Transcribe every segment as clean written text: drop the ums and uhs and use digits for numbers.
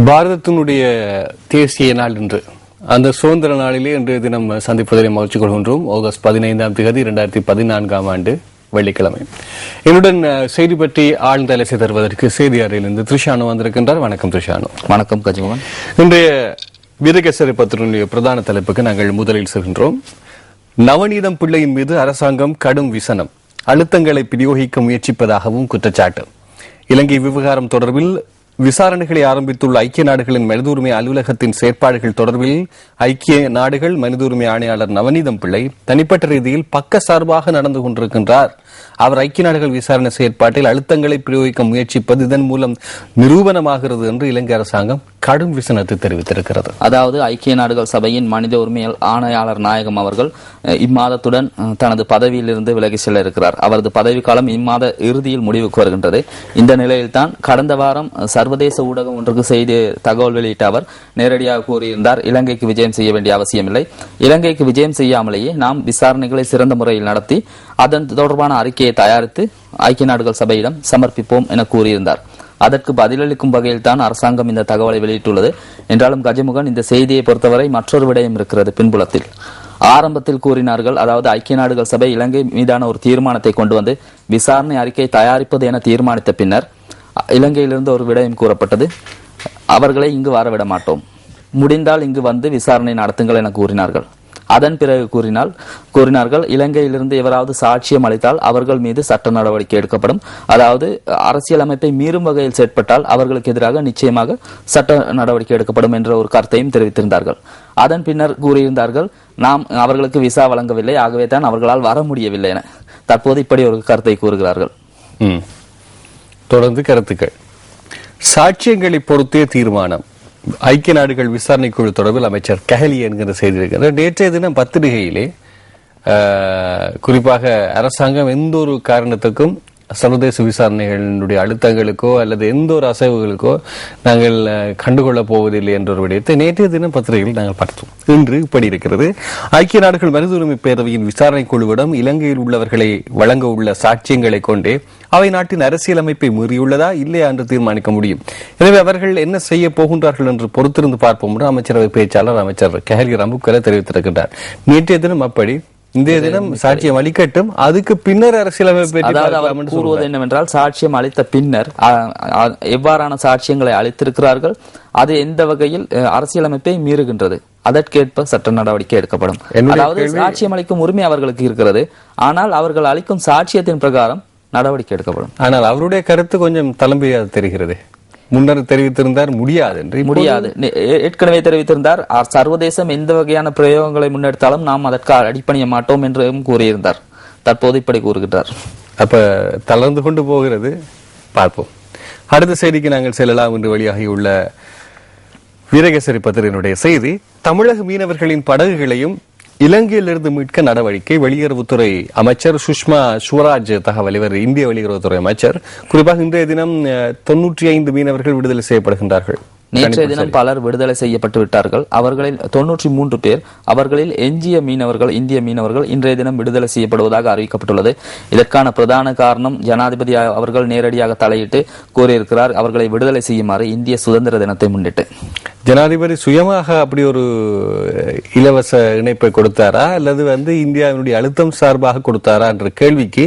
பாரதத்தினுடைய தேசிய நாள் இன்று. அந்த சுதந்திர நாளிலே இன்றைய தினம் சந்திப்பதில் மகிழ்ச்சி கொள்கின்றோம். ஆகஸ்ட் 15 2014 வெள்ளிக்கிழமை. என்னுடன் செய்தி பற்றி ஆழ்ந்த அலசி தருவதற்கு செய்தி அறையிலிருந்து திரிஷானு வந்திருக்கின்றார். வணக்கம் திரிஷானு. வணக்கம் கஜமோகன். இன்றைய வீரகேசரி பத்திரிகையுடைய பிரதான தலைப்புக்கு நாங்கள் முதலில் செல்கின்றோம். நவநீதம் பிள்ளையின் மீது அரசாங்கம் கடும் விசனம், அழுத்தங்களை பிரயோகிக்க முயற்சிப்பதாகவும் குற்றச்சாட்டு. இலங்கை விவகாரம் தொடர்பில் விசாரணைகளை ஆரம்பித்துள்ள ஐக்கிய நாடுகளின் மனித உரிமை அலுவலகத்தின் செயற்பாடுகள் தொடர்பில் ஐக்கிய நாடுகள் மனித உரிமை ஆணையாளர் நவநீதம் பிள்ளை தனிப்பட்ட ரீதியில் பக்க சார்பாக நடந்து கொண்டிருக்கின்றார். அவர் ஐக்கிய நாடுகள் விசாரணை செயற்பாட்டில் அழுத்தங்களை பிரயோகிக்க முயற்சிப்பது இதன் மூலம் நிரூபணமாகிறது என்று இலங்கை அரசாங்கம் கடும் விசனத்தை தெரிவித்திருக்கிறது. அதாவது ஐக்கிய நாடுகள் சபையின் மனித உரிமை ஆணையாளர் நாயகம் அவர்கள் இம்மாதத்துடன் தனது பதவியிலிருந்து விலகி செல்ல இருக்கிறார். அவரது பதவிக்காலம் இம்மாத இறுதியில் முடிவுக்கு வருகின்றது. இந்த நிலையில்தான் கடந்த வாரம் சர்வதேச ஊடகம் ஒன்றுக்கு செய்தி தகவல் வெளியிட்ட அவர் நேரடியாக கூறியிருந்தார், இலங்கைக்கு விஜயம் செய்ய வேண்டிய அவசியமில்லை, இலங்கைக்கு விஜயம் செய்யாமலேயே நாம் விசாரணைகளை சிறந்த முறையில் நடத்தி அதன் தொடர்பான அறிக்கையை தயாரித்து ஐக்கிய நாடுகள் சபையிடம் சமர்ப்பிப்போம் என கூறியிருந்தார். அதற்கு பதிலளிக்கும் வகையில் தான் அரசாங்கம் இந்த தகவலை வெளியிட்டுள்ளது. என்றாலும் கஜமுகன், இந்த செய்தியை பொறுத்தவரை மற்றொரு விடயம் இருக்கிறது பின்புலத்தில். ஆரம்பத்தில் கூறினார்கள், அதாவது ஐக்கிய நாடுகள் சபை இலங்கை மீதான ஒரு தீர்மானத்தை கொண்டு வந்து விசாரணை அறிக்கை தயாரிப்பது என தீர்மானித்த பின்னர் இலங்கையிலிருந்து ஒரு விடயம் கூறப்பட்டது, அவர்களை இங்கு வரவிட மாட்டோம், முடிந்தால் இங்கு வந்து விசாரணை நடத்துங்கள் என கூறினார்கள். அதன் பிறகு கூறினார்கள், இலங்கையிலிருந்து எவராவது சாட்சியம் அளித்தால் அவர்கள் மீது சட்ட நடவடிக்கை எடுக்கப்படும், அதாவது அரசியலமைப்பை மீறும் வகையில் செயற்பட்டால் அவர்களுக்கு எதிராக நிச்சயமாக சட்ட நடவடிக்கை எடுக்கப்படும் என்ற ஒரு கருத்தையும் தெரிவித்திருந்தார்கள். அதன் பின்னர் கூறியிருந்தார்கள், நாம் அவர்களுக்கு விசா வழங்கவில்லை, ஆகவே தான் அவர்களால் வர முடியவில்லை என. தற்போது இப்படி ஒரு கருத்தை கூறுகிறார்கள். தொடர்ந்து கருத்துக்கள். சாட்சியங்களை பொறுத்தே தீர்மானம். ஐக்கிய நாடுகள் விசாரணை குழு தொடர்பில் அமைச்சர் கஹலி என்கிற செய்தி இருக்கிறார். நேற்றைய தினம் பத்திரிகையிலே குறிப்பாக அரசாங்கம் எந்த ஒரு காரணத்துக்கும் சர்வதேச விசாரணைகளுடைய அழுத்தங்களுக்கோ அல்லது எந்த ஒரு அசைவுகளுக்கோ நாங்கள் கண்டுகொள்ளப் போவதில்லை என்ற ஒரு விடயத்தை நேற்றைய தினம் பத்திரிகையில் நாங்கள் பார்த்தோம். இன்று இப்படி இருக்கிறது. ஐக்கிய நாடுகள் மனித உரிமை பேரவையின் விசாரணை குழுவிடம் இலங்கையில் உள்ளவர்களை வழங்க உள்ள சாட்சியங்களை கொண்டே அவை நாட்டின் அரசியலமைப்பை மீறியுள்ளதா இல்லையா என்று தீர்மானிக்க முடியும். எனவே அவர்கள் என்ன செய்ய போகின்றார்கள் என்று பொறுத்திருந்து பார்ப்போம் என்று அமைச்சரவை பேச்சாளர் அமைச்சர் கஹலி ரம்புக்வெல தெரிவித்திருக்கின்றார். நேற்றைய தினம் அப்படி இந்த தினம் சாட்சியம் அளிக்கட்டும், அதுக்கு பின்னர் அரசியலமைப்பை கூறுவது என்னவென்றால், சாட்சியம் அளித்த பின்னர் எவ்வாறான சாட்சியங்களை அளித்திருக்கிறார்கள், அது எந்த வகையில் அரசியலமைப்பை மீறுகின்றது, அதற்கேற்ப சட்ட நடவடிக்கை எடுக்கப்படும். அதாவது சாட்சியம் அளிக்கும் உரிமை அவர்களுக்கு இருக்கிறது, ஆனால் அவர்கள் அளிக்கும் சாட்சியத்தின் பிரகாரம் நடவடிக்கை எடுக்கப்படும். ஆனால் அவருடைய கருத்து கொஞ்சம் தளம்பியாக தெரிகிறது. முன்னர் தெரிவித்திருந்தார் முடியாது, ஏற்கனவே தெரிவித்திருந்தார், சர்வதேசம் எந்த வகையான பிரயோகங்களை முன்னெடுத்தாலும் நாம் அதற்கு அடிப்பணிய மாட்டோம் என்றும் கூறியிருந்தார். தற்போது இப்படி கூறுகிறார். அப்ப தளர்ந்து கொண்டு போகிறது, பார்ப்போம். அடுத்த செய்திக்கு நாங்கள் செல்லலாம் என்று வெளியாகியுள்ள வீரகேசரி பத்திரிகையினுடைய செய்தி, தமிழக மீனவர்களின் படகுகளையும் இலங்கையிலிருந்து மீட்க நடவடிக்கை. வெளியுறவுத்துறை அமைச்சர் சுஷ்மா ஸ்வராஜ் தகவல். இவர் இந்திய வெளியுறவுத்துறை அமைச்சர். குறிப்பாக இன்றைய தினம் 95 மீனவர்கள் விடுதலை செய்யப்படுகின்றார்கள். நேற்றைய தினம் பலர் விடுதலை செய்யப்பட்டு விட்டார்கள். அவர்களில் 93 பேர், அவர்களில் எஞ்சிய மீனவர்கள் இந்திய மீனவர்கள் இன்றைய தினம் விடுதலை செய்யப்படுவதாக அறிவிக்கப்பட்டுள்ளது. இதற்கான பிரதான காரணம் ஜனாதிபதி அவர்கள் நேரடியாக தலையிட்டு கூறியிருக்கிறார், அவர்களை விடுதலை செய்யுமாறு இந்திய சுதந்திர தினத்தை முன்னிட்டு. ஜனாதிபதி சுயமாக அப்படி ஒரு இலவச இணைப்பை கொடுத்தாரா அல்லது இந்தியாவினுடைய அழுத்தம் சார்பாக கொடுத்தாரா என்ற கேள்விக்கு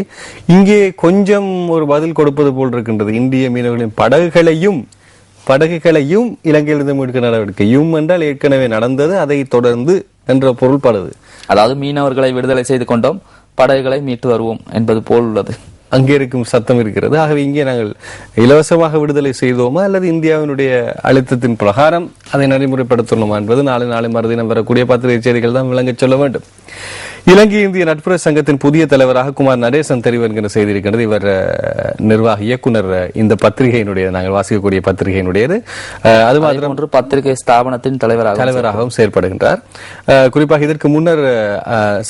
இங்கே கொஞ்சம் ஒரு பதில் கொடுப்பது போல் இருக்கின்றது. இந்திய மீனவர்களின் படகுகளையும் இலங்கையிலிருந்து மீட்க நடவடிக்கையும் என்றால் ஏற்கனவே நடந்தது, அதை தொடர்ந்து என்ற பொருள்படுது. அதாவது மீனவர்களை விடுதலை செய்து கொண்டோம், படகுகளை மீட்டு வருவோம் என்பது போல் உள்ளது. அங்கே இருக்கும் சத்தம் இருக்கிறது. ஆகவே இங்கே நாங்கள் இலவசமாக விடுதலை செய்தோமா அல்லது இந்தியாவினுடைய அழுத்தத்தின் பிரகாரம் அதை நடைமுறைப்படுத்தணுமா என்பது நாளை மறுதினம் வரக்கூடிய பத்திரிகை செய்திகள் தான் விளங்க சொல்ல வேண்டும். இலங்கை இந்திய நட்புற சங்கத்தின் புதிய தலைவராக குமார் நடேசன் தெரிவு என்கிற செய்தி இருக்கிறது. இவர் நிர்வாக இயக்குனர் இந்த பத்திரிகையினுடைய, நாங்கள் வாசிக்கக்கூடிய பத்திரிகையினுடையது. அது மாத்திரம் பத்திரிகை ஸ்தாபனத்தின் தலைவராகவும் செயற்படுகின்றார். குறிப்பாக இதற்கு முன்னர்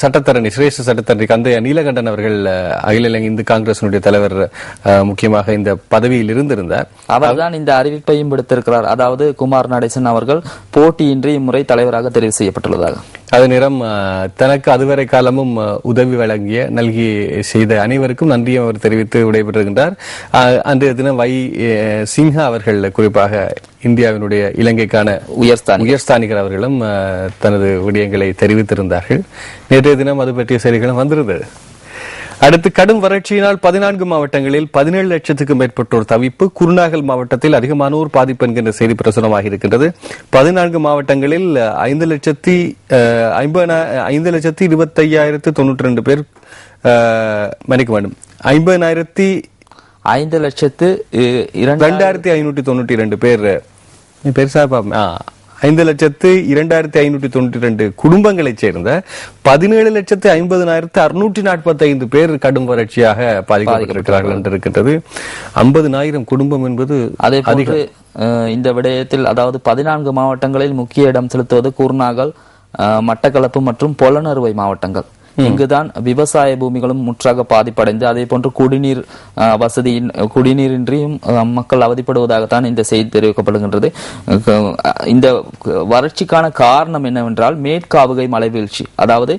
சட்டத்தரணி, சிரேஷ்ட சட்டத்தரணி கந்தையா நீலகண்டன் அவர்கள் அகில இலங்கை இந்து காங்கிரசினுடைய தலைவர், முக்கியமாக இந்த பதவியில் இருந்திருந்தார். அவர்தான் இந்த அறிவிப்பையும் விடுத்திருக்கிறார். அதாவது குமார் நடேசன் அவர்கள் போட்டியின்றி இம்முறை தலைவராக தெரிவு செய்யப்பட்டுள்ளதாக. அது நேரம் தனக்கு அதுவரை காலமும் உதவி நல்கி செய்த அனைவருக்கும் நன்றியும் அவர் தெரிவித்து விடைபெறுகின்றார். அன்றைய தினம் சின்ஹா அவர்கள் குறிப்பாக இந்தியாவினுடைய இலங்கைக்கான உயர்ஸ்தானிகர் அவர்களும் தனது விடயங்களை தெரிவித்திருந்தார்கள். நேற்றைய தினம் அது பற்றிய செய்திகளும் வந்திருந்தது. அடுத்து, கடும் வறட்சியினால் 14 மாவட்டங்களில் 17 லட்சத்துக்கும் மேற்பட்டோர் தவிப்பு. குருநாகல் மாவட்டத்தில் அதிகமானோர் பாதிப்பு என்கின்ற செய்தி பிரசுரமாக இருக்கின்றது. 14 மாவட்டங்களில் 5,25,092 பேர் மன்னிக்க வேண்டும் 5,05,592 பேர் பெருசா 5,02,592 குடும்பங்களைச் சேர்ந்த 17,50,645 பேர் கடும் வறட்சியாக பாதிக்கப்பட்டிருக்கிறார்கள் என்று இருக்கின்றது. 50,000 குடும்பம் என்பது அதே போன்று இந்த விடயத்தில் அதாவது 14 மாவட்டங்களில் முக்கிய இடம் செலுத்துவது குருநாகல், மட்டக்களப்பு மற்றும் பொலனறுவை மாவட்டங்கள். இங்குதான் விவசாய பூமிகளும் முற்றாக பாதிப்படைந்து அதே போன்று குடிநீரின்றியும் மக்கள் அவதிப்படுவதாகத்தான் இந்த செய்தி தெரிவிக்கப்படுகின்றது. இந்த வறட்சிக்கான காரணம் என்னவென்றால் மேற்காவுகை மலைவீழ்ச்சி, அதாவது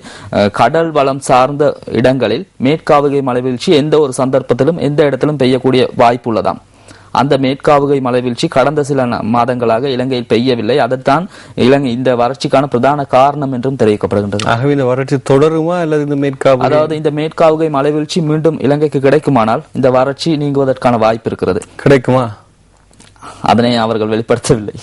கடல் வளம் சார்ந்த இடங்களில் மேற்காவுகை மலைவீழ்ச்சி எந்த ஒரு சந்தர்ப்பத்திலும் எந்த இடத்திலும் பெய்யக்கூடிய வாய்ப்பு உள்ளதாம். அந்த மேற்காவுகை மலைவீழ்ச்சி கடந்த சில மாதங்களாக இலங்கையில் பெய்யவில்லை. அதைத்தான் இந்த வறட்சிக்கான பிரதான காரணம் என்றும் தெரிவிக்கப்படுகின்றது. ஆகவே இந்த வறட்சி தொடருமா அல்லது இந்த மேற்காவுகை மலைவீழ்ச்சி மீண்டும் இலங்கைக்கு கிடைக்குமானால் இந்த வறட்சி நீங்குவதற்கான வாய்ப்பு இருக்கிறது. கிடைக்குமா? அதனை அவர்கள் வெளிப்படுத்தவில்லை.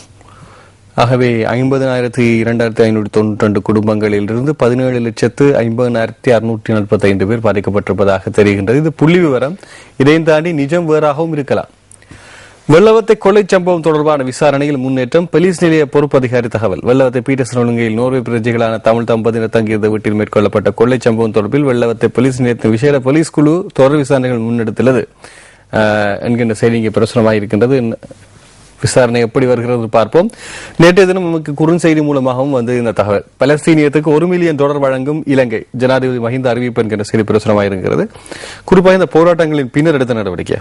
ஆகவே 50,02,592 குடும்பங்களில் இருந்து 17,50,645 பேர் பாதிக்கப்பட்டிருப்பதாக தெரிகின்றது. இது புள்ளி விவரம். இதையும் தாண்டி நிஜம் வேறாகவும் இருக்கலாம். வெள்ளவத்தை கொள்ளை சம்பவம் தொடர்பான விசாரணையில் முன்னேற்றம். போலீஸ் நிலைய பொறுப்பு அதிகாரி தகவல். வெள்ளவத்தை பீட்டர்சன் ஒழுங்கையில் நோர்வே பிரஜைகளான தமிழ் தம்பதியினர் தங்கியிருந்த வீட்டில் மேற்கொள்ளப்பட்ட கொள்ளை சம்பவம் தொடர்பில் வெள்ளவத்தை போலீஸ் நிலையத்தின் விசேட போலீஸ் குழு தொடர் விசாரணைகள் முன்னெடுத்துள்ளது என்கின்ற செய்தி இங்கே பிரசுரமாக இருக்கின்றது. விசாரணை எப்படி வருகிறது பார்ப்போம். நேற்றைய தினம் நமக்கு குறுஞ்செய்தி மூலமாகவும் வந்து இந்த தகவல். பலஸ்தீனியத்துக்கு $1 மில்லியன் வழங்கும் இலங்கை, ஜனாதிபதி மஹிந்த அறிவிப்பு என்கின்ற செய்தி பிரசுரமாக இருக்கிறது. குறிப்பாக இந்த போராட்டங்களின் பின்னர் எடுத்த நடவடிக்கை.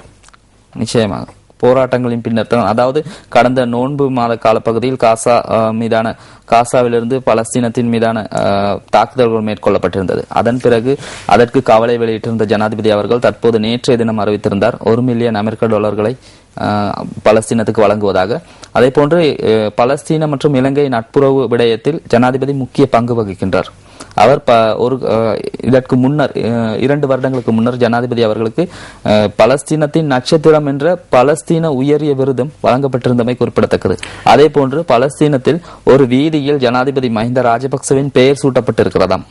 நிச்சயமாக போராட்டங்களின் பின்னர், அதாவது கடந்த நோன்பு மாத காலப்பகுதியில் காசாவிலிருந்து பலஸ்தீனத்தின் மீதான தாக்குதல்கள் மேற்கொள்ளப்பட்டிருந்தது. அதன் பிறகு அதற்கு கவலை வெளியிட்டிருந்த ஜனாதிபதி அவர்கள் தற்போது நேற்றைய தினம் அறிவித்திருந்தார் $1 மில்லியன் அமெரிக்க பலஸ்தீனத்துக்கு வழங்குவதாக. அதே போன்று பலஸ்தீன மற்றும் இலங்கை நட்புறவு விடயத்தில் ஜனாதிபதி முக்கிய பங்கு வகிக்கின்றார். அவர் இதற்கு முன்னர் 2 வருடங்களுக்கு முன்னர் ஜனாதிபதி அவர்களுக்கு பலஸ்தீனத்தின் நட்சத்திரம் என்ற பலஸ்தீன உயரிய விருதும் வழங்கப்பட்டிருந்தமை குறிப்பிடத்தக்கது. அதே போன்று பலஸ்தீனத்தில் ஒரு வீதியில் ஜனாதிபதி மஹிந்த ராஜபக்சவின் பெயர் சூட்டப்பட்டிருக்கிறதாம்.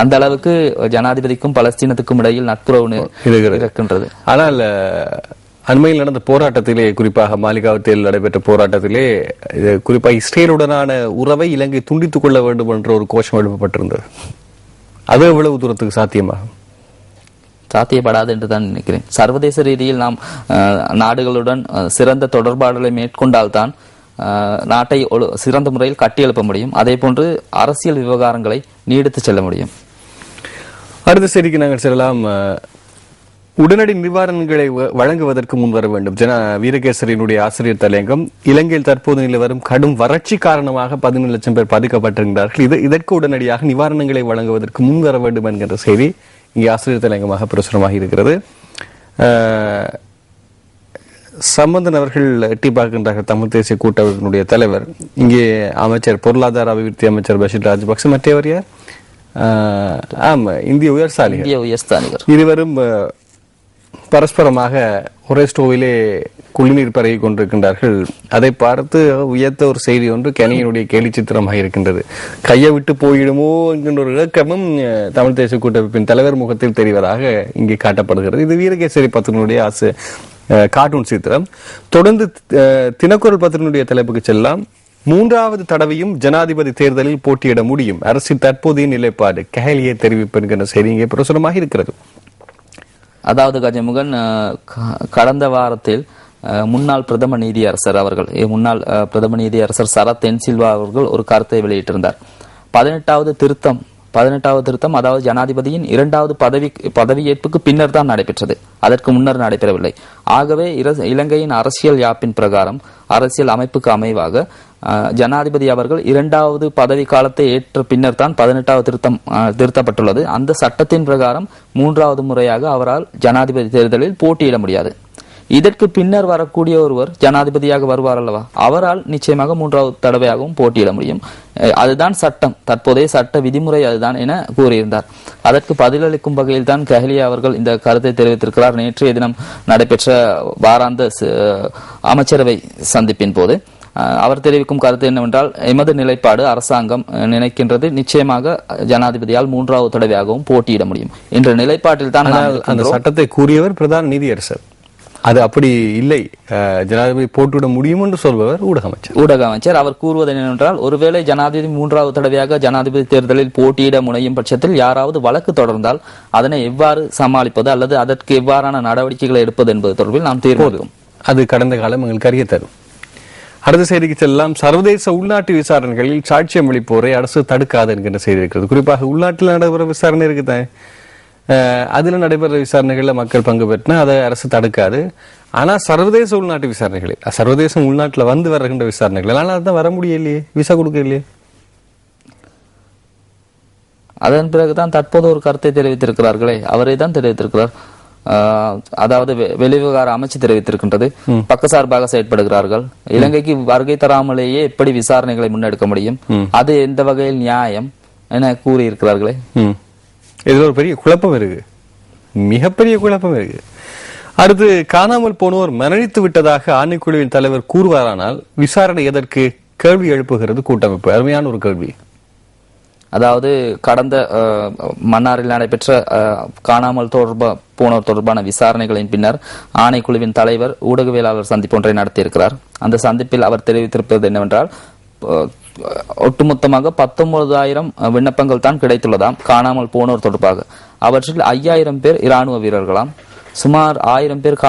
அந்த அளவுக்கு ஜனாதிபதிக்கும் பலஸ்தீனத்துக்கும் இடையில் நட்புறவு இருக்கின்றது. ஆனால் அண்மையில் நடந்த போராட்டத்திலே, குறிப்பாக மாலிகாவத்தில் நடைபெற்ற போராட்டத்திலே குறிப்பாக இஸ்ரேலுடனான உறவை இலங்கை துண்டித்துக் கொள்ள வேண்டும் என்ற ஒரு கோஷம் எழுப்பப்பட்டிருந்தது. அது எவ்வளவு தூரத்துக்கு சாத்தியப்படாது என்று தான் நினைக்கிறேன். சர்வதேச ரீதியில் நாம் நாடுகளுடன் சிறந்த தொடர்பாடலை மேற்கொண்டால்தான் நாட்டை சிறந்த முறையில் கட்டியெழுப்ப முடியும். அதே போன்று அரசியல் விவகாரங்களை நீடித்து செல்ல முடியும். அடுத்த செய்திக்கு நாங்கள் செல்லலாம். உடனடி நிவாரணங்களை வழங்குவதற்கு முன்வர வேண்டும். வீரகேசரியினுடைய ஆசிரியர் தலையங்கம். இலங்கையில் தற்போது நிலை வரும் கடும் வறட்சி காரணமாக 17 லட்சம் பேர் பாதிக்கப்பட்டிருக்கிறார்கள். இதற்கு உடனடியாக நிவாரணங்களை வழங்குவதற்கு முன்வர வேண்டும் என்கின்ற செய்தி இங்கே ஆசிரியர் தலையங்கமாக பிரசுரமாக இருக்கிறது. சம்பந்தன் அவர்கள் எட்டி பார்க்கின்றார்கள். தமிழ் தேசிய கூட்டமைப்பினுடைய தலைவர். இங்கே அமைச்சர், பொருளாதார அபிவிருத்தி அமைச்சர் பஷீர் ராஜபக்ச, மற்றவர் யார்? இந்திய உயர்ஸ்தானிகர் இருவரும் பரஸ்பரமாக ஒரே ஸ்டோவிலே குளிநீர் பரகி கொண்டிருக்கின்றார்கள். அதை பார்த்து உயர்த்த ஒரு செய்தி ஒன்று கனியினுடைய கேலி சித்திரமாக இருக்கின்றது. கையை விட்டு போயிடுமோ என்கின்ற ஒரு இலக்கமும் தமிழ் தேசிய கூட்டமைப்பின் தலைவர் முகத்தில் தெரிவதாக இங்கே காட்டப்படுகிறது. இது வீரகேசரி பத்தினுடைய கார்ட்டூன் சித்திரம். தொடர்ந்து தினக்குரல் பத்தினுடைய தலைப்புக்கு செல்லாம். 3வது தடவையும் ஜனாதிபதி தேர்தலில் போட்டியிட முடியும், அரசின் தற்போதைய நிலைப்பாடு, கஹலியை தெரிவிப்பு என்கின்ற செய்தி இங்கே பிரசுரமாக இருக்கிறது. அதாவது கஜமுகன், கடந்த வாரத்தில் முன்னாள் பிரதம நீதியரசர் சரத் தென்சில்வா அவர்கள் ஒரு கருத்தை வெளியிட்டிருந்தார். 18வது திருத்தம் அதாவது ஜனாதிபதியின் 2வது பதவியேற்புக்கு பின்னர் தான் நடைபெற்றது, அதற்கு முன்னர் நடைபெறவில்லை. ஆகவே இலங்கையின் அரசியல் யாப்பின் பிரகாரம், அரசியல் அமைப்புக்கு அமைவாக ஜனாதிபதி அவர்கள் 2வது பதவி காலத்தை ஏற்ற பின்னர் தான் 18வது திருத்தம் திருத்தப்பட்டுள்ளது. அந்த சட்டத்தின் பிரகாரம் 3வது முறையாக அவரால் ஜனாதிபதி தேர்தலில் போட்டியிட முடியாது. இதற்கு பின்னர் வரக்கூடிய ஒருவர் ஜனாதிபதியாக வருவார் அல்லவா, அவரால் நிச்சயமாக 3வது தடவையாகவும் போட்டியிட முடியும். அதுதான் சட்டம், தற்போதைய சட்ட விதிமுறை அதுதான் என கூறியிருந்தார். அதற்கு பதிலளிக்கும் வகையில் தான் கெஹலியா அவர்கள் இந்த கருத்தை தெரிவித்திருக்கிறார். நேற்றைய தினம் நடைபெற்ற வாராந்த அமைச்சரவை சந்திப்பின் போது அவர் தெரிவிக்கும் கருத்து என்னவென்றால், எமது நிலைப்பாடு அரசாங்கம் நினைக்கின்றது நிச்சயமாக ஜனாதிபதியால் 3வது தடவையாகவும் போட்டியிட முடியும் என்ற நிலைப்பாட்டில் தான் அந்த சட்டத்தை கூறியவர் பிரதான நீதியரசர். அது அப்படி இல்லை, ஜனாதிபதி போட்டுவிட முடியும் என்று சொல்பவர் ஊடக அமைச்சர். அவர் கூறுவது என்னவென்றால், ஒருவேளை ஜனாதிபதி 3வது தடவையாக ஜனாதிபதி தேர்தலில் போட்டியிட முனையும் பட்சத்தில் யாராவது வழக்கு தொடர்ந்தால் அதனை எவ்வாறு சமாளிப்பது அல்லது அதற்கு எவ்வாறான நடவடிக்கைகளை எடுப்பது என்பது தொடர்பில் நாம் தீர்மானிக்கும். அது கடந்த காலம் எங்களுக்கு அறிய தரும். அடுத்த செய்திக்கு செல்லலாம். சர்வதேச உள்நாட்டு விசாரணைகளில் சாட்சியம் அளிப்போரை அரசு தடுக்காது என்கின்ற செய்தி இருக்கிறது. குறிப்பாக உள்நாட்டில் நடைபெற விசாரணை இருக்குதான், அதுல நடைபெற விசாரணைகள்ல மக்கள் பங்கு பெற்றினா அதை அரசு தடுக்காது. ஆனா சர்வதேச உள்நாட்டு விசாரணைகளை, சர்வதேசம் உள்நாட்டுல வந்து வருகின்ற விசாரணைகள் அதனால அதுதான் வர முடியலையே, விசா கொடுக்க இல்லையே. அதன் பிறகுதான் தற்போது ஒரு கருத்தை தெரிவித்திருக்கிறார்களே, அவரே தான் தெரிவித்திருக்கிறார். அதாவது வெளிவிவகார அமைச்சு தெரிவித்திருக்கின்றது, பக்கசார்பாக செயற்படுகிறார்கள், இலங்கைக்கு வருகை தராமலேயே எப்படி விசாரணைகளை முன்னெடுக்க முடியும், அது எந்த வகையில் நியாயம் என கூறியிருக்கிறார்களே. இதுல ஒரு பெரிய குழப்பம் இருக்கு, மிகப்பெரிய குழப்பம் இருக்கு. அடுத்து, காணாமல் போனோர் மரணித்து விட்டதாக ஆணைக்குழுவின் தலைவர் கூறுவாரானால் விசாரணை எதற்கு கேள்வி எழுப்புகிறது கூட்டமைப்பு. அருமையான ஒரு கேள்வி. அதாவது கடந்த மன்னாரில் நடைபெற்ற காணாமல் போனோர் தொடர்பான விசாரணைகளின் பின்னர் ஆணைக்குழுவின் தலைவர் ஊடகவியலாளர் சந்திப்பு ஒன்றை நடத்தியிருக்கிறார். அந்த சந்திப்பில் அவர் தெரிவித்திருப்பது என்னவென்றால், ஒட்டுமொத்தமாக 19,000 விண்ணப்பங்கள் தான் கிடைத்துள்ளதாம் காணாமல் போனோர் தொடர்பாக. அவற்றில் 5,000 பேர் இராணுவ வீரர்களாம், சுமார் 1000 பேர்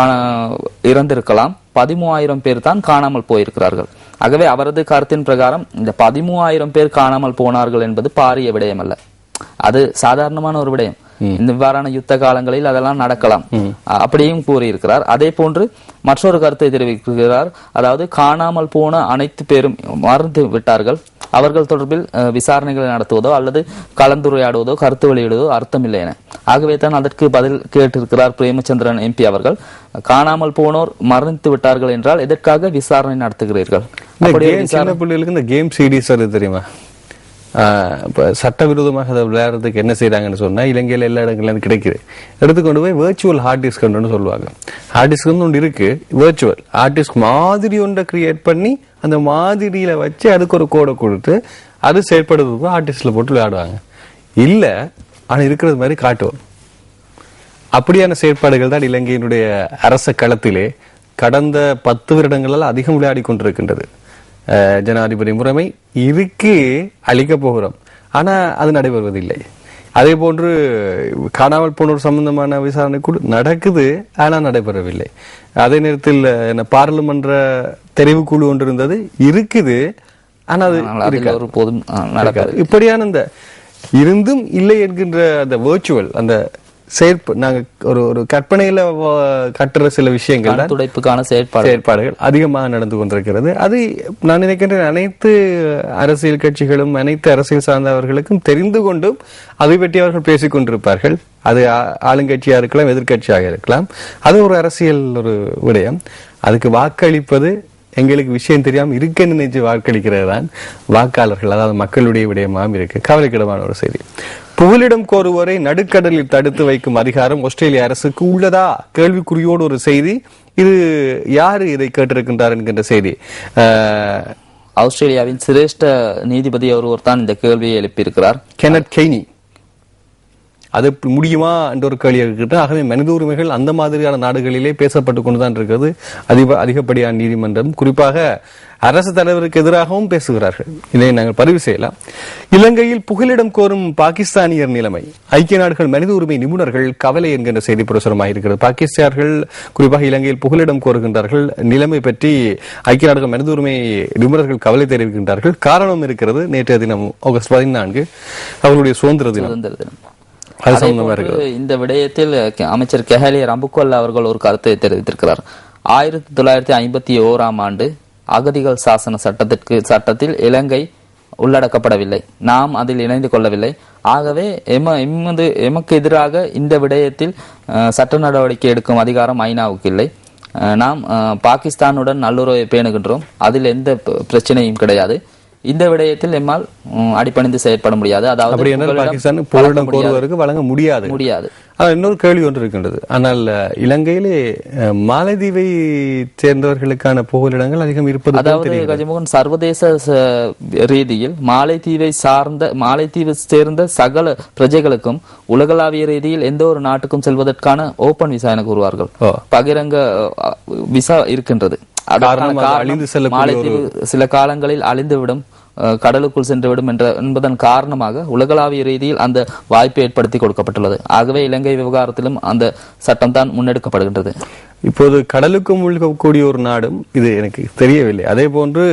இறந்திருக்கலாம், 13,000 பேர் தான் காணாமல் போயிருக்கிறார்கள். ஆகவே அவரது கருத்தின் பிரகாரம் இந்த 13,000 பேர் காணாமல் போனார்கள் என்பது பாரிய விடயம் அல்ல, அது சாதாரணமான ஒரு விடயம். இவ்வாறான யுத்த காலங்களில் அதெல்லாம் நடக்கலாம் அப்படியும் கூறியிருக்கிறார். அதே போன்று மற்றொரு கருத்தை தெரிவிக்கிறார். அதாவது காணாமல் போன அனைத்து பேரும் மறந்து விட்டார்கள், அவர்கள் தொடர்பில் விசாரணைகளை நடத்துவதோ அல்லது கலந்துரையாடுவதோ கருத்து வெளியிடுவதோ அர்த்தமில்லை என. ஆகவே தான் அதற்கு பதில் கேட்டிருக்கிறார் பிரேமச்சந்திரன் எம்பி அவர்கள். காணாமல் போனோர் மரணித்து விட்டார்கள் என்றால் எதற்காக விசாரணை நடத்துகிறீர்கள்? இந்த கேம் சீரிஸ் தெரியுமா, சட்டவிரோதமாக அதை விளையாடுறதுக்கு என்ன செய்யறாங்கன்னு சொன்னா, இலங்கையில எல்லா இடங்கள்ல கிடைக்குது, எடுத்துக்கொண்டு போய் வெர்ச்சுவல் ஹார்ட் டிஸ்க் சொல்லுவாங்க. ஹார்ட் டிஸ்க் ஒன்று இருக்கு, வெர்ச்சுவல் ஹார்ட் டிஸ்க் மாதிரி ஒன்றை கிரியேட் பண்ணி அந்த மாதிரியில வச்சு அதுக்கு ஒரு கோடை கொடுத்து அது செயல்படுறதுக்கு ஹார்ட் டிஸ்க்ல போட்டு விளையாடுவாங்க. இல்ல ஆனா இருக்கிறது மாதிரி காட்டுவோம். அப்படியான செயற்பாடுகள் தான் இலங்கையினுடைய அரச களத்திலே கடந்த 10 வருடங்களால் அதிகம் விளையாடி கொண்டிருக்கின்றது. ஜனாதிபதி முறைமை இருக்கு, அழிக்க போகிறோம், ஆனா அது நடைபெறுவதில்லை. அதே போன்று காணாமல் போனோர் சம்பந்தமான விசாரணை குழு நடக்குது, ஆனா நடைபெறவில்லை. அதே நேரத்தில் பாராளுமன்ற தெரிவுக்குழு ஒன்று இருந்தது, இருக்குது, ஆனா அது நடக்காது. இப்படியான இந்த இருந்தும் இல்லை என்கின்ற அந்த வெர்ச்சுவல் அந்த நாங்க ஒரு கற்பனையில கட்டுற சில விஷயங்கள் துடைப்புக்கான செயற்பாடுகள் அதிகமாக நடந்து கொண்டிருக்கிறது. அது நான் நினைக்கின்றேன் அனைத்து அரசியல் கட்சிகளும் அனைத்து அரசியல் சார்ந்தவர்களுக்கும் தெரிந்து கொண்டும் அதை பற்றி அவர்கள் பேசிக் கொண்டிருப்பார்கள். அது ஆளுங்கட்சியா இருக்கலாம், எதிர்கட்சியாக இருக்கலாம். அது ஒரு அரசியல் ஒரு விடயம். அதுக்கு வாக்களிப்பது எங்களுக்கு விஷயம் தெரியாம இருக்குன்னு நினைச்சு வாக்களிக்கிறது தான் வாக்காளர்கள், அதாவது மக்களுடைய விடயமாகவும் இருக்கு. கவலைக்கிடமான ஒரு செய்தி. புகலிடம் கோருவோரை நடுக்கடலில் தடுத்து வைக்கும் அதிகாரம் ஆஸ்திரேலிய அரசுக்கு உள்ளதா? கேள்விக்குறியோடு ஒரு செய்தி. இது யாரு இதை கேட்டிருக்கின்றார் என்கின்ற செய்தி. ஆஸ்திரேலியாவின் சிரேஷ்ட நீதிபதி ஒருவர் தான் இந்த கேள்வியை எழுப்பியிருக்கிறார், கெனட் கெய்னி. அது முடியுமா என்ற ஒரு கேள்வி இருக்கின்ற. ஆகவே மனித உரிமைகள் அந்த மாதிரியான நாடுகளிலே பேசப்பட்டு கொண்டுதான் இருக்கிறது. அதிகப்படியான நீதிமன்றம் குறிப்பாக அரசு தலைவருக்கு எதிராகவும் பேசுகிறார்கள். இதை நாங்கள் பதிவு செய்யலாம். இலங்கையில் புகலிடம் கோரும் பாகிஸ்தானியர் நிலைமை. ஐக்கிய நாடுகள் மனித உரிமை நிபுணர்கள் கவலை என்கின்ற செய்தி பிரசுரமாக இருக்கிறது. பாகிஸ்தானியர்கள் குறிப்பாக இலங்கையில் புகலிடம் கோருகின்றார்கள். நிலைமை பற்றி ஐக்கிய நாடுகள் மனித உரிமை நிபுணர்கள் கவலை தெரிவிக்கின்றார்கள். காரணம் இருக்கிறது. நேற்றைய தினம் ஆகஸ்ட் 14 அவர்களுடைய சுதந்திர தினம். இந்த விடயத்தில் அமைச்சர் கெஹலியா ரம்புக்வெல்ல அவர்கள் ஒரு கருத்தை தெரிவித்திருக்கிறார். 1951 ஆண்டு அகதிகள் சாசன சட்டத்தில் இலங்கை உள்ளடக்கப்படவில்லை. நாம் அதில் இணைந்து கொள்ளவில்லை. ஆகவே எமக்கு எதிராக இந்த விடயத்தில் சட்ட நடவடிக்கை எடுக்கும் அதிகாரம் ஐநாவுக்கு இல்லை. நாம் பாகிஸ்தானுடன் நல்லுறவை பேணுகின்றோம். அதில் எந்த பிரச்சனையும் கிடையாது. இந்த விடயத்தில் எம்மால் அடிப்பணிந்து செயற்பட முடியாது. அதாவது பாகிஸ்தான் புகலிடம் கோருவதற்கு வழங்க முடியாது. இன்னொரு கேள்வி ஒன்று இருக்கின்றது. ஆனால் இலங்கையிலே மாலைதீவை சேர்ந்தவர்களுக்கான புகலிடங்கள் அதிகம் இருப்பது. அதாவது கஜமுகன், சர்வதேச ரீதியில் மாலைத்தீவு சேர்ந்த சகல பிரஜைகளுக்கும் உலகளாவிய ரீதியில் எந்த ஒரு நாட்டுக்கும் செல்வதற்கான ஓபன் விசா என கூறுவார்கள். பகிரங்க விசா இருக்கின்றது. மாலைத்தீவு சில காலங்களில் அழிந்துவிடும், கடலுக்குள் சென்றுவிடும் என்பதன் காரணமாக உலகளாவிய ரீதியில் அந்த வாய்ப்பை ஏற்படுத்தி கொடுக்கப்பட்டுள்ளது. ஆகவே இலங்கை விவகாரத்திலும் அந்த சட்டம் தான் முன்னெடுக்கப்படுகின்றது. இப்போது கடலுக்கு மூழ்கக்கூடிய ஒரு நாடும் இது எனக்கு தெரியவில்லை. அதே போன்று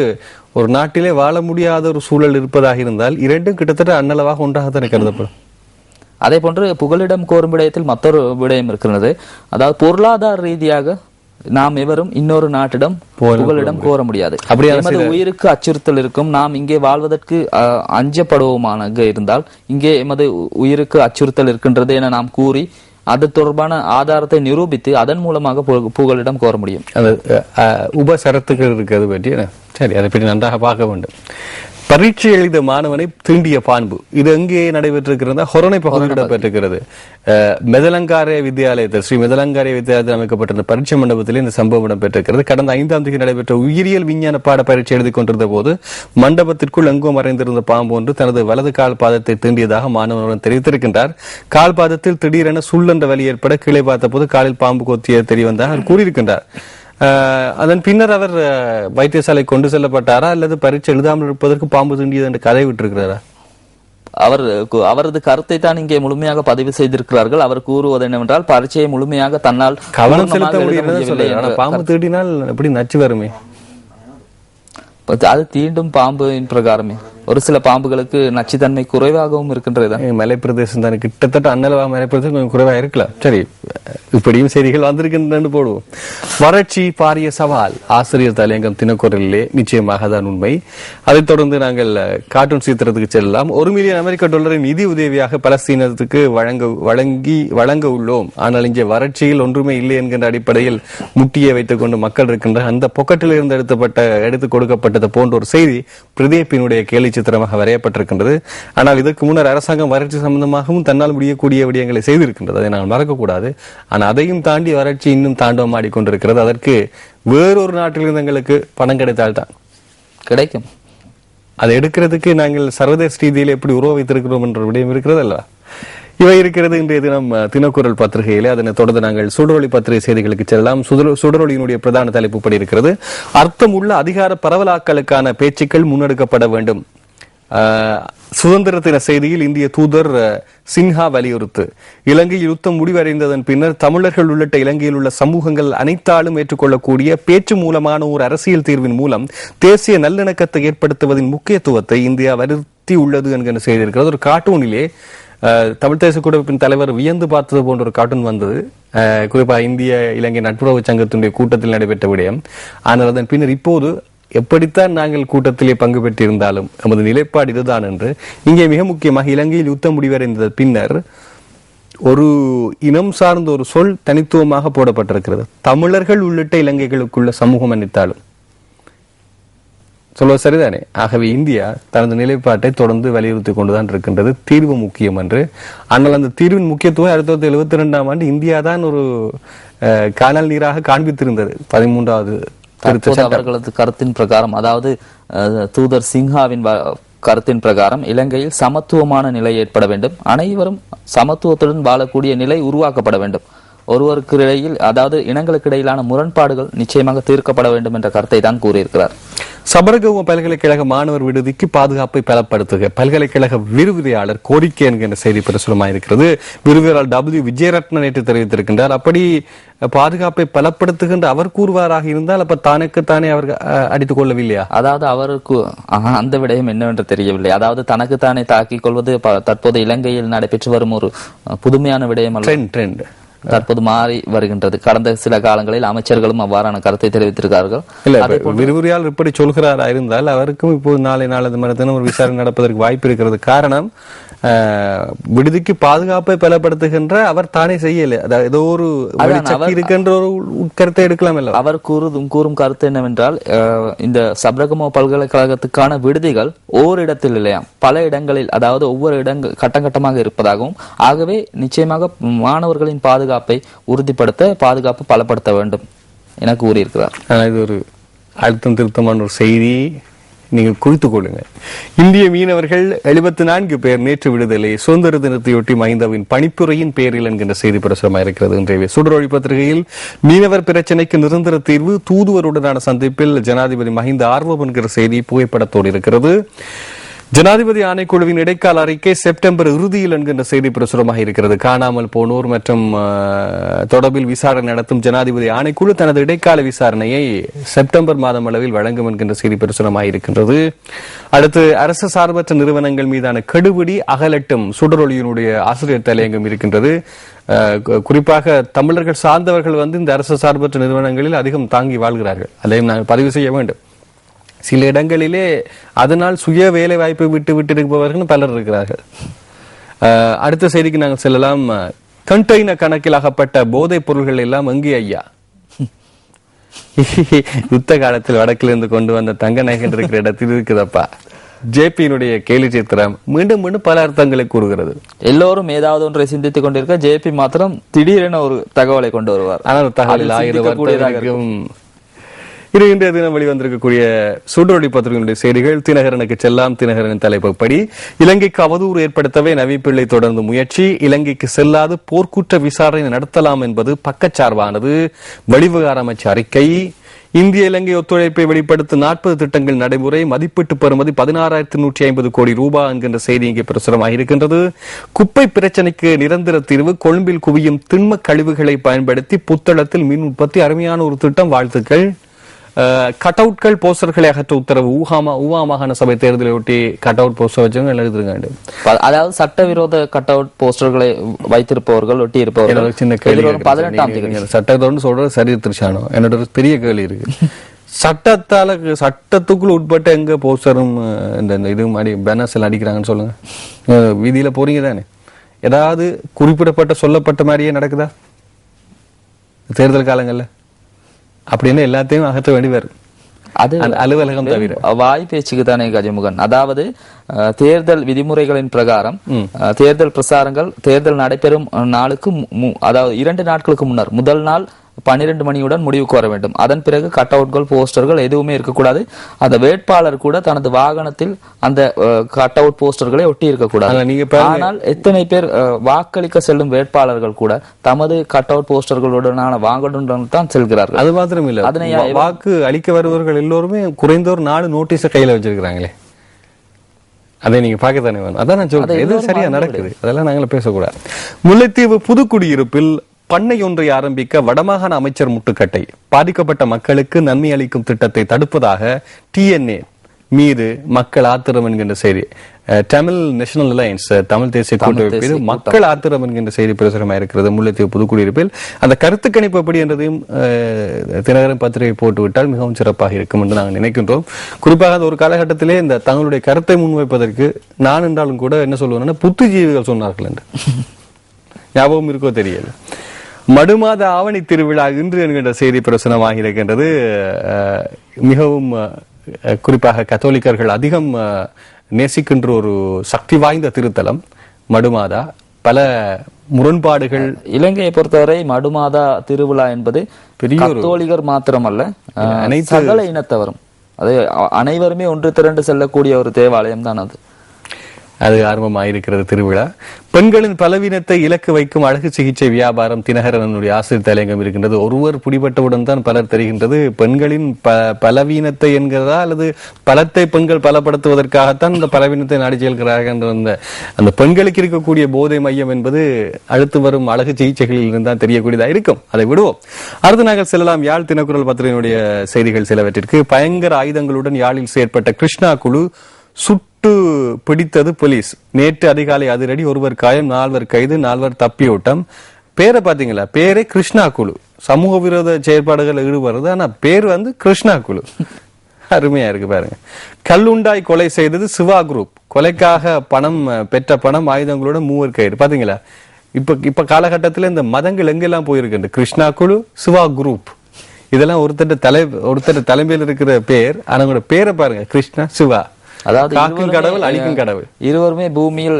ஒரு நாட்டிலே வாழ முடியாத ஒரு சூழல் இருப்பதாக இருந்தால் இரண்டும் கிட்டத்தட்ட அன்னளவாக ஒன்றாகத்தான் கருதப்படும். அதே போன்று புகலிடம் கோரும் விடயத்தில் மற்றொரு விடயம் இருக்கிறது. அதாவது பொருளாதார ரீதியாக நாம் எவரும் இன்னொரு நாட்டிடம் புகலிடம் கோர முடியாது. எமது உயிருக்கு அச்சுறுத்தல் இருக்கும், நாம் இங்கே வாழ்வதற்கு அஞ்சப்படுவோமாக இருந்தால் இங்கே எமது உயிருக்கு அச்சுறுத்தல் இருக்கின்றது என நாம் கூறி அது தொடர்பான ஆதாரத்தை நிரூபித்து அதன் மூலமாக புகலிடம் கோர முடியும். உபசரத்துகள் இருக்கிறது பற்றி சரி, அதை பற்றி நன்றாக பார்க்க வேண்டும். பரீட்சை எழுத மாணவனை தீண்டிய பான்பு இது எங்கே நடைபெற்றிருக்கிறது? ஹொரணை பகுதியில் இடம்பெற்றிருக்கிறது. மெதலங்காரே வித்தியாலயத்தில், ஸ்ரீ மெதலங்காரே வித்தியாலயத்தில் அமைக்கப்பட்டிருந்த பரீட்சை மண்டபத்தில் இந்த சம்பவம் இடம்பெற்றிருக்கிறது. கடந்த 5ஆம் தேதி நடைபெற்ற உயிரியல் விஞ்ஞான பாட பரீட்சை எழுதி கொண்டிருந்த போது மண்டபத்திற்குள் எங்கோ மறைந்திருந்த பாம்பு ஒன்று தனது வலது கால் பாதத்தை தீண்டியதாக மாணவனுடன் தெரிவித்திருக்கின்றார். கால் பாதத்தில் திடீரென சுள்ளென்ற வலி ஏற்பட கீழே பார்த்த போது காலில் பாம்பு கொத்திய தெரியவதாக அவர் கூறியிருக்கின்றார். அதன் பின்னர் அவர் வைத்தியசாலை கொண்டு செல்லப்பட்டாரா அல்லது பரீட்சை எழுதாமல் இருப்பதற்கு பாம்பு தீண்டியது என்று கதை விட்டிருக்கிறாரா? அவரது கருத்தை தான் இங்கே முழுமையாக பதிவு செய்திருக்கிறார்கள். அவர் கூறுவது என்னவென்றால் பரீட்சையை முழுமையாக தன்னால் கவனம் செலுத்த முடியவில்லை. பாம்பு தீண்டினால் எப்படி நச்சு வருமே? அது தீண்டும் பாம்பின் பிரகாரமே ஒரு சில பாம்புகளுக்கு நச்சுத்தன்மை குறைவாகவும் இருக்கின்றது. மலை பிரதேசம் தானே, கிட்டத்தட்ட அன்னளவா மலை பிரதேசம் கொஞ்சம் குறைவா இருக்கலாம். சரி, இப்படியும் செய்திகள் வந்திருக்கின்றன போடுவோம். வறட்சி பாரிய சவால், ஆசிரியர் தலையங்கம் தினக்குரலிலே நிச்சயமாக தான் உண்மை. அதைத் தொடர்ந்து நாங்கள் கார்ட்டூன் சீத்திரத்துக்கு செல்லலாம். $1 மில்லியன் அமெரிக்க நிதி உதவியாக பலஸ்தீனத்துக்கு வழங்க உள்ளோம். ஆனால் இங்கே வறட்சியில் ஒன்றுமே இல்லை என்கின்ற அடிப்படையில் முட்டியை வைத்துக் கொண்டு மக்கள் இருக்கின்ற அந்த பொக்கெட்டில் இருந்து எடுத்து கொடுக்கப்பட்டது போன்ற ஒரு செய்தி பிரதீப்பினுடைய கேலி சித்திரமாக வரையப்பட்டிருக்கின்றது. ஆனால் இதற்கு முன்னர் அரசாங்கம் வறட்சி சம்பந்தமாகவும் தன்னால் முடியக்கூடிய விடயங்களை செய்திருக்கின்றது. அதை நாங்கள் மறக்கக்கூடாது. ஆனால் அதையும் தாண்டி வறட்சி இன்னும் தாண்டவம் ஆடிக்கொண்டிருக்கிறது. அதற்கு வேறொரு நாட்டிலிருந்து எங்களுக்கு பணம் கிடைத்தால் தான் கிடைக்கும். அதை எடுக்கிறதுக்கு நாங்கள் சர்வதேச ரீதியில் எப்படி உருவ வைத்திருக்கிறோம் என்ற விடயம் இருக்கிறது அல்லவா? இவை இருக்கிறது இன்றைய தினம் தினக்குரல் பத்திரிகையிலே. அதனை தொடர்ந்து நாங்கள் சுடரொளி பத்திரிகை செய்திகளுக்கு செல்லலாம். சுடரொளியினுடைய பிரதான தலைப்பு படி இருக்கிறது. அர்த்தம் உள்ள அதிகார பரவலாக்கலுக்கான பேச்சுக்கள் முன்னெடுக்கப்பட வேண்டும். சுதந்திர செய்தியில் இந்திய தூதர் சின்ஹா வலியுறுத்து. இலங்கையில் யுத்தம் முடிவடைந்ததன் பின்னர் தமிழர்கள் உள்ளிட்ட இலங்கையில் உள்ள சமூகங்கள் அனைத்தாலும் ஏற்றுக்கொள்ளக்கூடிய பேச்சு மூலமான ஒரு அரசியல் தீர்வின் மூலம் தேசிய நல்லிணக்கத்தை ஏற்படுத்துவதின் முக்கியத்துவத்தை இந்தியா வலியுறுத்தி உள்ளது என்கிற செய்தி இருக்கிறது. ஒரு கார்ட்டூனிலே தமிழ் தேச கூட்டமைப்பின் தலைவர் வியந்து பார்த்தது போன்ற ஒரு கார்ட்டூன் வந்தது. குறிப்பாக இந்திய இலங்கை நட்புறவு சங்கத்தினுடைய கூட்டத்தில் நடைபெற்ற விடயம். ஆனால் அதன் பின்னர் இப்போது எப்படித்தான் நாங்கள் கூட்டத்திலே பங்கு பெற்றிருந்தாலும் நமது நிலைப்பாடு இதுதான் என்று இங்கே மிக முக்கியமாக இலங்கையில் யுத்தம் முடிவடைந்த பின்னர் ஒரு இனம் சார்ந்த ஒரு சொல் தனித்துவமாக போடப்பட்டிருக்கிறது. தமிழர்கள் உள்ளிட்ட இலங்கைகளுக்குள்ள சமூகம் அனைத்தாலும் சொல்வது சரிதானே? ஆகவே இந்தியா தனது நிலைப்பாட்டை தொடர்ந்து வலியுறுத்தி கொண்டுதான் இருக்கின்றது. தீர்வு முக்கியம் என்று. ஆனால் அந்த தீர்வின் முக்கியத்துவம் 1972ஆம் ஆண்டு இந்தியா தான் ஒரு காணல் நீராக காண்பித்திருந்தது. 13வது அவர்களது கருத்தின் பிரகாரம், அதாவது தூதர் சின்ஹாவின் கருத்தின் பிரகாரம் இலங்கையில் சமத்துவமான நிலை ஏற்பட வேண்டும், அனைவரும் சமத்துவத்துடன் வாழக்கூடிய நிலை உருவாக்கப்பட வேண்டும், ஒருவருக்கு இடையில் அதாவது இனங்களுக்கு இடையிலான முரண்பாடுகள் நிச்சயமாக தீர்க்கப்பட வேண்டும் என்ற கருத்தை தான் கூறியிருக்கிறார். சபரகமுவ பல்கலைக்கழக மாணவர் விடுதிக்கு பாதுகாப்பை பலப்படுத்துக பல்கலைக்கழக விரிவுரையாளர் கோரிக்கை என்கின்ற செய்தி பிரசுரமாயிருக்கிறது. விரிவுரையாளர் W விஜயரத்ன நேற்று தெரிவித்திருக்கின்றார். அப்படி பாதுகாப்பை பலப்படுத்துகின்ற அவர் கூறுவாராக இருந்தால் அப்ப தானே அவர் அடித்துக் கொள்ளவில்லையா? அதாவது அவருக்கு அந்த விடயம் என்னவென்று தெரியவில்லை. அதாவது தனக்குத்தானே தாக்கிக் கொள்வது தற்போது இலங்கையில் நடைபெற்று வரும் ஒரு புதுமையான விடயம் அல்ல. தற்போது மாறி வருகின்றது. கடந்த சில காலங்களில் அமைச்சர்களும் அவ்வாறான கருத்தை தெரிவித்திருக்கிறார்கள். இல்ல, விரிவுரையால் இப்படி சொல்கிறாரா இருந்தால் அவருக்கும் இப்போ நாளை நாளது மனதினம் ஒரு விசாரணை நடப்பதற்கு வாய்ப்பு இருக்கிறது. காரணம், விடுதிக்கு பாதுகாப்பை பலப்படுத்துகின்ற அவர் தானே செய்யல. அதாவது ஏதோ ஒரு வெளிச்சக்தி இருக்கின்ற ஒரு உட்கருத்தை எடுக்கலாம். இல்ல, அவர் கூறும் கருத்து என்னவென்றால், இந்த சப்ரகமோ பல்கலைக்கழகத்துக்கான விடுதிகள் ஓரிடத்தில் இல்லையா, பல இடங்களில், அதாவது ஒவ்வொரு இடங்கள் கட்டம் கட்டமாக இருப்பதாகவும், ஆகவே நிச்சயமாக மாணவர்களின் பாதுகாப்பை உறுதிப்படுத்த பாதுகாப்பு பலப்படுத்த வேண்டும் என கூறியிருக்கிறார். இது ஒரு அழுத்தம் திருத்தமான ஒரு செய்தி, நீங்கள் குறித்துக் கொள்ளுங்கள். இந்திய மீனவர்கள் 74 பேர் நேற்று விடுதலை. சுதந்திர தினத்தையொட்டி மஹிந்தவின் பணிப்புரையின் பேரில் என்கின்ற செய்தி பிரசுரமாக இருக்கிறது. இன்றைய சுடரொளி பத்திரிகையில் மீனவர் பிரச்சனைக்கு நிரந்தர தீர்வு, தூதுவருடனான சந்திப்பில் ஜனாதிபதி மஹிந்த ஆர்வம் என்கிற செய்தி புகைப்படத்தோடு இருக்கிறது. ஜனாதிபதி ஆணைக்குழுவின் இடைக்கால அறிக்கை செப்டம்பர் இறுதியில் என்கின்ற செய்தி பிரசுரமாக இருக்கிறது. காணாமல் போனோர் மற்றும் தொடர்பில் விசாரணை நடத்தும் ஜனாதிபதி ஆணைக்குழு தனது இடைக்கால விசாரணையை செப்டம்பர் மாதம் அளவில் வழங்கும் என்கின்ற செய்தி பிரசுரமாக இருக்கின்றது. அடுத்து, அரசு சார்பற்ற நிறுவனங்கள் மீதான கெடுபிடி அகலட்டும் சுடரொளியினுடைய ஆசிரியர் தலையங்கம் இருக்கின்றது. குறிப்பாக தமிழர்கள் சார்ந்தவர்கள் இந்த அரசு சார்பற்ற நிறுவனங்களில் அதிகம் தாங்கி வாழ்கிறார்கள். அதையும் நாங்கள் பதிவு செய்ய வேண்டும். சில இடங்களிலே அதனால் சுய வேலை வாய்ப்பை விட்டு இருப்பவர்கள் பலர் இருக்கிறார்கள். அடுத்த செய்திக்கு நாங்கள் செல்லலாம். கண்டெய்னர் கணக்கில் அகப்பட்ட போதைப் பொருள்கள் எல்லாம் எங்கே ஐயா? யுத்த காலத்தில் வடக்கிலிருந்து கொண்டு வந்த தங்க நகைகள் இருக்கிற இடத்தில் இருக்குதப்பா. ஜேபியினுடைய கேலி சித்திரம் மீண்டும் மீண்டும் பல அர்த்தங்களை கூறுகிறது. எல்லோரும் ஏதாவது ஒன்றை சிந்தித்துக் கொண்டிருக்க, ஜேபி மாத்திரம் திடீரென ஒரு தகவலை கொண்டு வருவார். ஆனால் தகவல் 1000 இன்றைய தினம் வெளிவந்திருக்கக்கூடிய சுடரொளி பத்திரிகையினுடைய செய்திகள். தினகரனுக்கு செல்லாம். தினகரனின் தலைப்புப்படி, இலங்கைக்கு அவதூறு ஏற்படுத்தவே நவிப்பிள்ளை தொடர்ந்து முயற்சி. இலங்கைக்கு செல்லாது போர்க்குற்ற விசாரணை நடத்தலாம் என்பது பக்கச்சார்பானது. வெளிவிவகார அமைச்சர் அறிக்கை. இந்திய இலங்கை ஒத்துழைப்பை வெளிப்படுத்த 40 திட்டங்கள் நடைமுறை. மதிப்பீட்டு பெறுமதி 16,150 கோடி ரூபாய் என்கின்ற செய்தி இங்கே பிரசுரமாக இருக்கின்றது. குப்பை பிரச்சனைக்கு நிரந்தர தீர்வு. கொழும்பில் குவியும் திண்ம கழிவுகளை பயன்படுத்தி புத்தளத்தில் மின் உற்பத்தி. அருமையான ஒரு திட்டம், வாழ்த்துக்கள். கட் அவுட்கள், போஸ்டர்களை அகற்ற உத்தரவு. ஊவா மாகாண சபை தேர்தலை ஒட்டி கட் அவுட் போஸ்டர் வச்சவங்க எழுதிருக்காங்க. அதாவது சட்டவிரோத கட் அவுட் போஸ்டர்கள் வைத்திருப்பவர்கள், ஒட்டி இருப்பவர்கள் சின்ன கேள்வி. 18ஆம் தேதி சட்டத்தோடு சொல்றது சரி திருச்சானோ? என்னோட ஒரு பெரிய கேள்வி இருக்கு. சட்டத்துக்குள்ள உட்பட்ட எங்க போஸ்டரும் இந்த இது மாதிரி பேனர்ஸ் எல்லாம் அடிக்கிறாங்கன்னு சொல்லுங்க. வீதியில போறீங்க தானே, ஏதாவது குறிப்பிடப்பட்ட சொல்லப்பட்ட மாதிரியே நடக்குதா தேர்தல் காலங்கள்ல? அப்படின்னு எல்லாத்தையும் அகற்ற வேண்டியவர் அது அலுவலகம் தவிர வாய் பேச்சுக்கு தானே கஜமுகன். அதாவது தேர்தல் விதிமுறைகளின் பிரகாரம் தேர்தல் பிரசாரங்கள் தேர்தல் நடைபெறும் நாளுக்கு, அதாவது 2 நாட்களுக்கு முன்னர், முதல் நாள் 12 மணியுடன் முடிவுக்கு வர வேண்டும். அதன் பிறகு கட் அவுட்கள், போஸ்டர்கள் எதுவுமே இருக்கக்கூடாது. அந்த வேட்பாளர் கூட தனது வாகனத்தில் அந்த கட் அவுட் போஸ்டர்களை ஒட்டி இருக்கக்கூடாது. ஆனால் எத்தனை பேர் வாக்களிக்க செல்லும் வேட்பாளர்கள் கூட தமது கட் அவுட் போஸ்டர்களுடனான வாகனத்துடன் தான் செல்கிறார்கள். அது மாத்திரம் இல்ல, அதனை வாக்கு அளிக்க வருபவர்கள் எல்லோருமே குறைந்தோர் 4 நோட்டீஸை கையில வச்சிருக்கிறாங்களே. அதை நீங்க பார்க்கத்தானே வேணும். அதான் நான் சொல்றேன், எது சரியா நடக்குது அதெல்லாம் நாங்களும் பேசக்கூடாது. முல்லைத்தீவு புதுக்குடியிருப்பில் பண்ணை ஒன்றை ஆரம்பிக்க வடமாகாண அமைச்சர் முட்டுக்கட்டை. பாதிக்கப்பட்ட மக்களுக்கு நன்மை அளிக்கும் திட்டத்தை தடுப்பதாக டிஎன்ஏ மீது மக்கள் ஆத்திரம் என்கின்ற செய்தி. தமிழ் நேஷனல் அலையன்ஸ், தமிழ் தேசிய கூட்டமைப்பு மக்கள் ஆத்திரம் என்கின்ற செய்தி பிரசுரமாக இருக்கிறது. முல்லைத்தீவு புதுக்குடியிருப்பில் அந்த கருத்து கணிப்பு எப்படி என்றதையும் தினகரன் பத்திரிகை போட்டுவிட்டால் மிகவும் சிறப்பாக இருக்கும் என்று நாங்கள் நினைக்கின்றோம். குறிப்பாக அந்த ஒரு காலகட்டத்திலே இந்த தங்களுடைய கருத்தை முன்வைப்பதற்கு நான் என்றாலும் கூட என்ன சொல்லுவேன்னா, புத்திஜீவிகள் சொன்னார்கள் என்று ஞாபகம் இருக்கோ தெரியல. மடுமாத ஆவணி திருவிழா இன்று என்கின்ற செய்தி பிரசுரமாக இருக்கின்றது. மிகவும் குறிப்பாக கத்தோலிக்கர்கள் அதிகம் நேசிக்கின்ற ஒரு சக்தி வாய்ந்த திருத்தலம் மடுமாதா. பல முரண்பாடுகள். இலங்கையை பொறுத்தவரை மடுமாதா திருவிழா என்பது பெரிய கத்தோலிகர் மாத்திரமல்ல, சகல இனத்தவரும், அது அனைவருமே ஒன்று திரண்டு செல்லக்கூடிய ஒரு தேவாலயம் தான் அது ஆரம்பமாயிருக்கிறது திருவிழா. பெண்களின் பலவீனத்தை இலக்கு வைக்கும் அழகு சிகிச்சை வியாபாரம். தினகரனுடைய ஆசிரியர் தலையங்கம் இருக்கின்றது. ஒருவர் பிடிபட்டவுடன் தான் பலர் தெரிகின்றது. பெண்களின் பலவீனத்தை என்கிறதா அல்லது பலத்தை பெண்கள் பலப்படுத்துவதற்காகத்தான் இந்த பலவீனத்தை நாடி செல்கிறார்கள் என்ற அந்த பெண்களுக்கு இருக்கக்கூடிய போதை மையம் என்பது அடுத்து வரும் அழகு சிகிச்சைகளில் இருந்தால் தெரியக்கூடியதா இருக்கும். அதை விடுவோம். அடுத்து நாங்கள் செல்லலாம். யாழ் தினக்குரல் பத்திரிகையினுடைய செய்திகள் சிலவற்றிற்கு. பயங்கர ஆயுதங்களுடன் யாழில் செயற்பட்ட கிருஷ்ணா குழு சுட்டு பிடித்தது போலீஸ். நேற்று அதிகாலை அதிரடி, ஒருவர் காயம், 4 கைது, 4 தப்பியோட்டம். பேரை பாத்தீங்களா, பேரே கிருஷ்ணா குழு. சமூக விரோத செயற்பாடுகள் ஈடுபடுறது, ஆனா பேர் வந்து கிருஷ்ணா குழு. அருமையா இருக்கு பாருங்க. கல்லுண்டாய் கொலை செய்தது சிவா குரூப். கொலைக்காக பெற்ற பணம் ஆயுதங்களோட 3 கைது. பாத்தீங்களா, இப்ப காலகட்டத்தில் இந்த மதங்கள் எங்கெல்லாம் போயிருக்கு. கிருஷ்ணா குழு, சிவா குரூப், இதெல்லாம் ஒருத்தர் தலைமையில் இருக்கிற பேர். ஆனா உங்களோட பேரை பாருங்க, கிருஷ்ணா சிவா. அதாவது காக்கும் கடவுள், அழிக்கும் கடவுள். இருவருமே பூமியில்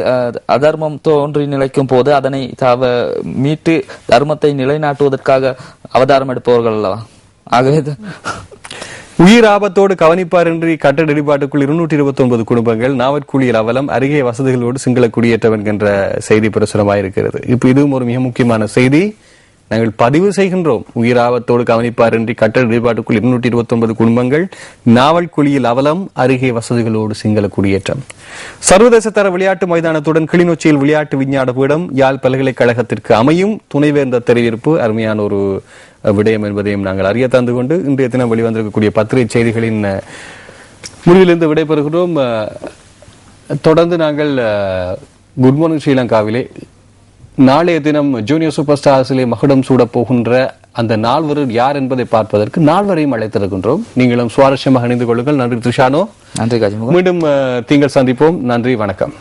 அதர்மம் தோன்றி நிலைக்கும் போது அதனை மீட்டு தர்மத்தை நிலைநாட்டுவதற்காக அவதாரம் எடுப்பவர்கள் அல்லவா. ஆகவே உயிர் ஆபத்தோடு கவனிப்பாரின்றி கட்டட இடிபாட்டுக்குள் 229 குடும்பங்கள். நாவற்குழியில் அவலம், அருகே வசதிகளோடு சிங்கள குடியேற்றவன் என்ற செய்தி பிரசுரமாயிருக்கிறது. இப்ப இதுவும் ஒரு மிக முக்கியமான செய்தி நாங்கள் பதிவு செய்கின்றோம். உயிர் ஆபத்தோடு கவனிப்பாரின்றி கட்டட இடிபாட்டுக்குள் 229 குடும்பங்கள். நாவல்குழியில் அவலம், அருகே வசதிகளோடு சிங்கள குடியேற்றம். சர்வதேச தர விளையாட்டு மைதானத்துடன் கிளிநொச்சியில் விளையாட்டு விஞ்ஞான பீடம் யாழ் பல்கலைக்கழகத்திற்கு அமையும். துணைவேந்தர் தெரிவிப்பு அருமையான ஒரு விடயம் என்பதையும் நாங்கள் அறிய தந்து கொண்டு இன்றைய தினம் வெளிவந்திருக்கக்கூடிய பத்திரிகை செய்திகளின் முடிவிலிருந்து விடைபெறுகிறோம். தொடர்ந்து நாங்கள் குட் மார்னிங் ஸ்ரீலங்காவிலே நாளைய தினம் ஜூனியர் சூப்பர் ஸ்டார்ஸிலே மகுடம் சூட போகின்ற அந்த நால்வரும் யார் என்பதை பார்ப்பதற்கு நால்வரையும் அழைத்திருக்கின்றோம். நீங்களும் சுவாரஸ்யமாக இணைந்து கொள்ளுங்கள். நன்றி துஷானோ. நன்றி காஜி. மீண்டும் திங்கள் சந்திப்போம். நன்றி, வணக்கம்.